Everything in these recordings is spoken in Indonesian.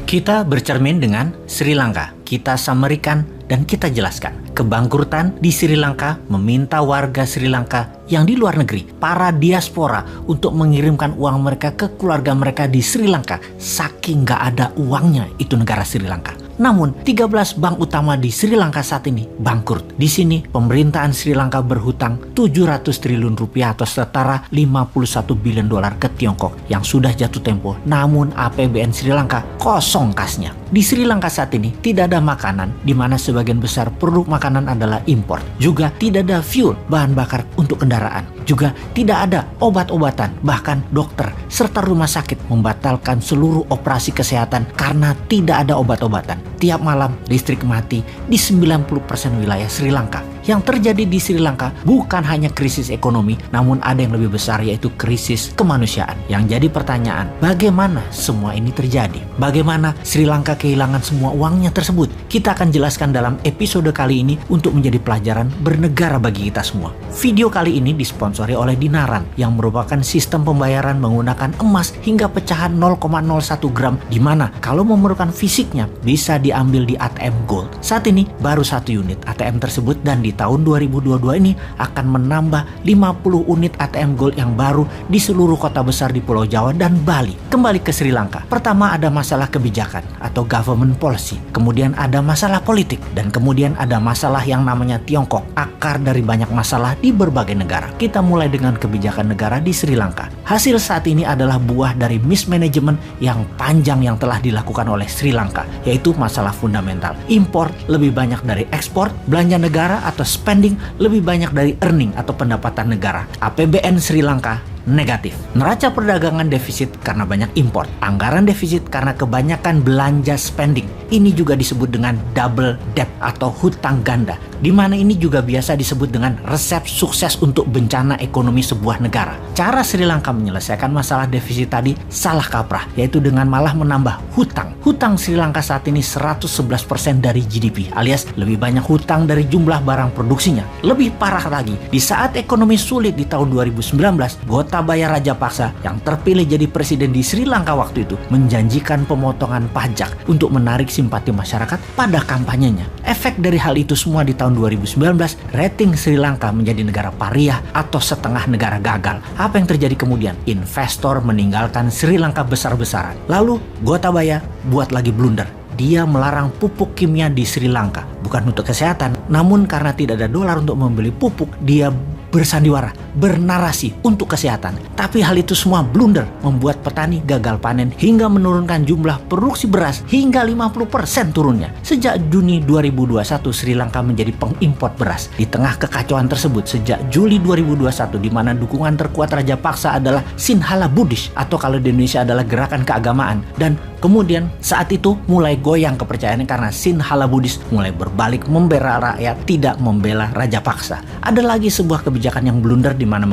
Kita bercermin dengan Sri Lanka, kita samerikan dan kita jelaskan. Kebangkrutan di Sri Lanka meminta warga Sri Lanka yang di luar negeri, para diaspora, untuk mengirimkan uang mereka ke keluarga mereka di Sri Lanka. Saking gak ada uangnya itu negara Sri Lanka. Namun, 13 bank utama di Sri Lanka saat ini bangkrut. Di sini, pemerintahan Sri Lanka berhutang 700 triliun rupiah atau setara 51 bilion dolar ke Tiongkok yang sudah jatuh tempo. Namun, APBN Sri Lanka kosong kasnya. Di Sri Lanka saat ini tidak ada makanan, di mana sebagian besar produk makanan adalah impor. Juga tidak ada fuel, bahan bakar untuk kendaraan. Juga tidak ada obat-obatan, bahkan dokter serta rumah sakit membatalkan seluruh operasi kesehatan karena tidak ada obat-obatan. Tiap malam listrik mati di 90% wilayah Sri Lanka. Yang terjadi di Sri Lanka bukan hanya krisis ekonomi, namun ada yang lebih besar, yaitu krisis kemanusiaan. Yang jadi pertanyaan, bagaimana semua ini terjadi? Bagaimana Sri Lanka kehilangan semua uangnya tersebut? Kita akan jelaskan dalam episode kali ini untuk menjadi pelajaran bernegara bagi kita semua. Video kali ini disponsori oleh Dinaran, yang merupakan sistem pembayaran menggunakan emas hingga pecahan 0,01 gram, di mana kalau memerlukan fisiknya bisa diambil di ATM Gold. Saat ini baru 1 unit ATM tersebut, dan di tahun 2022 ini akan menambah 50 unit ATM Gold yang baru di seluruh kota besar di Pulau Jawa dan Bali. Kembali ke Sri Lanka. Pertama ada masalah kebijakan atau government policy. Kemudian ada masalah politik. Dan kemudian ada masalah yang namanya Tiongkok. Akar dari banyak masalah di berbagai negara. Kita mulai dengan kebijakan negara di Sri Lanka. Hasil saat ini adalah buah dari mismanagement yang panjang yang telah dilakukan oleh Sri Lanka, yaitu masalah fundamental. Impor lebih banyak dari ekspor, belanja negara atau spending lebih banyak dari earning atau pendapatan negara. APBN Sri Lanka negatif. Neraca perdagangan defisit karena banyak impor. Anggaran defisit karena kebanyakan belanja spending. Ini juga disebut dengan double debt atau hutang ganda, di mana ini juga biasa disebut dengan resep sukses untuk bencana ekonomi sebuah negara. Cara Sri Lanka menyelesaikan masalah defisit tadi salah kaprah, yaitu dengan malah menambah hutang. Hutang Sri Lanka saat ini 111% dari GDP, alias lebih banyak hutang dari jumlah barang produksinya. Lebih parah lagi, di saat ekonomi sulit di tahun 2019, Gotabaya Rajapaksa yang terpilih jadi presiden di Sri Lanka waktu itu menjanjikan pemotongan pajak untuk menarik simpati masyarakat pada kampanyenya. Efek dari hal itu semua di tahun 2019, rating Sri Lanka menjadi negara pariah atau setengah negara gagal. Apa yang terjadi kemudian? Investor meninggalkan Sri Lanka besar-besaran. Lalu Gotabaya buat lagi blunder. Dia melarang pupuk kimia di Sri Lanka. Bukan untuk kesehatan, namun karena tidak ada dolar untuk membeli pupuk, dia bersandiwara, bernarasi untuk kesehatan. Tapi hal itu semua blunder, membuat petani gagal panen hingga menurunkan jumlah produksi beras hingga 50% turunnya. Sejak Juni 2021, Sri Lanka menjadi pengimpor beras. Di tengah kekacauan tersebut, sejak Juli 2021, di mana dukungan terkuat Rajapaksa adalah Sinhala Buddhis, atau kalau di Indonesia adalah gerakan keagamaan. Dan kemudian saat itu mulai goyang kepercayaannya karena Sinhala Buddhis mulai berbalik membela rakyat, tidak membela Rajapaksa. Ada lagi sebuah kebijakan yang blunder, di mana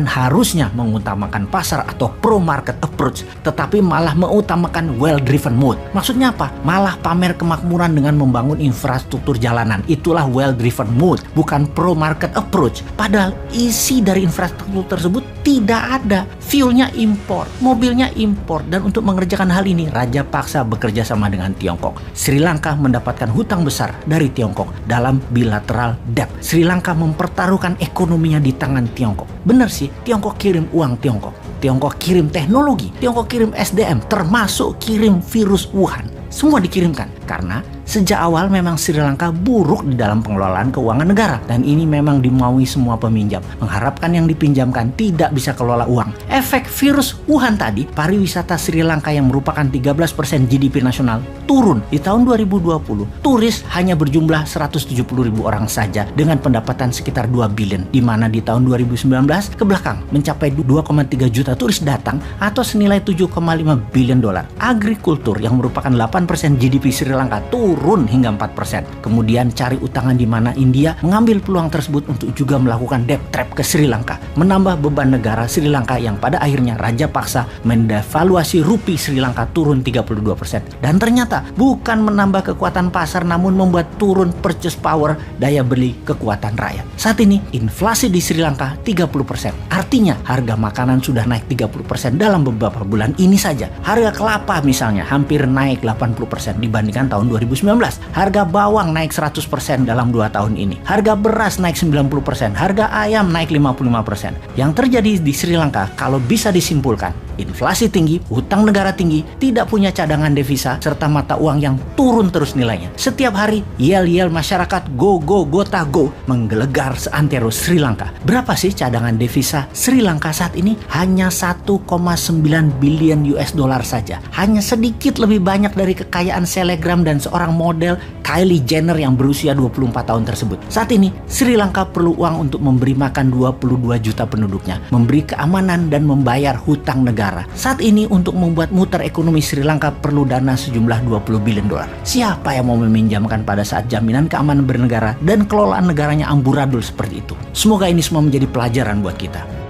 harusnya mengutamakan pasar atau pro market approach, tetapi malah mengutamakan well driven mode. Maksudnya apa? Malah pamer kemakmuran dengan membangun infrastruktur jalanan. Itulah well driven mode, bukan pro market approach. Padahal isi dari infrastruktur tersebut tidak ada. Fuelnya impor, mobilnya impor, dan untuk mengerjakan hal ini Rajapaksa bekerja sama dengan Tiongkok. Sri Lanka mendapatkan hutang besar dari Tiongkok dalam bilateral debt. Sri Lanka mempertaruhkan ekonominya di tangan Tiongkok. Benar sih, Tiongkok kirim uang Tiongkok. Tiongkok kirim teknologi, Tiongkok kirim SDM, termasuk kirim virus Wuhan. Semua dikirimkan karena sejak awal memang Sri Lanka buruk di dalam pengelolaan keuangan negara, dan ini memang dimaui semua peminjam, mengharapkan yang dipinjamkan tidak bisa kelola uang. Efek virus Wuhan tadi, pariwisata Sri Lanka yang merupakan 13% GDP nasional turun. Di tahun 2020, turis hanya berjumlah 170.000 orang saja dengan pendapatan sekitar 2 billion, di mana di tahun 2019 ke belakang mencapai 2,3 juta turis datang atau senilai 7,5 billion dolar. Agrikultur yang merupakan 8% GDP Sri Lanka turun turun hingga 4%. Kemudian cari utangan di mana India mengambil peluang tersebut untuk juga melakukan debt trap ke Sri Lanka, menambah beban negara Sri Lanka yang pada akhirnya Raja Paksa mendevaluasi rupiah Sri Lanka turun 32%. Dan ternyata bukan menambah kekuatan pasar namun membuat turun purchase power, daya beli kekuatan rakyat. Saat ini inflasi di Sri Lanka 30%. Artinya harga makanan sudah naik 30% dalam beberapa bulan ini saja. Harga kelapa misalnya hampir naik 80% dibandingkan tahun 2019. Harga bawang naik 100% dalam 2 tahun ini. Harga beras naik 90%. Harga ayam naik 55%. Yang terjadi di Sri Lanka kalau bisa disimpulkan, inflasi tinggi, utang negara tinggi, tidak punya cadangan devisa, serta mata uang yang turun terus nilainya. Setiap hari, yel-yel masyarakat go gota go menggelegar seantero Sri Lanka. Berapa sih cadangan devisa Sri Lanka saat ini? Hanya 1,9 billion US dollar saja. Hanya sedikit lebih banyak dari kekayaan selebgram dan seorang model Kylie Jenner yang berusia 24 tahun tersebut. Saat ini, Sri Lanka perlu uang untuk memberi makan 22 juta penduduknya, memberi keamanan dan membayar hutang negara. Saat ini untuk membuat muter ekonomi Sri Lanka perlu dana sejumlah 20 billion dolar. Siapa yang mau meminjamkan pada saat jaminan keamanan bernegara dan kelolaan negaranya amburadul seperti itu? Semoga ini semua menjadi pelajaran buat kita.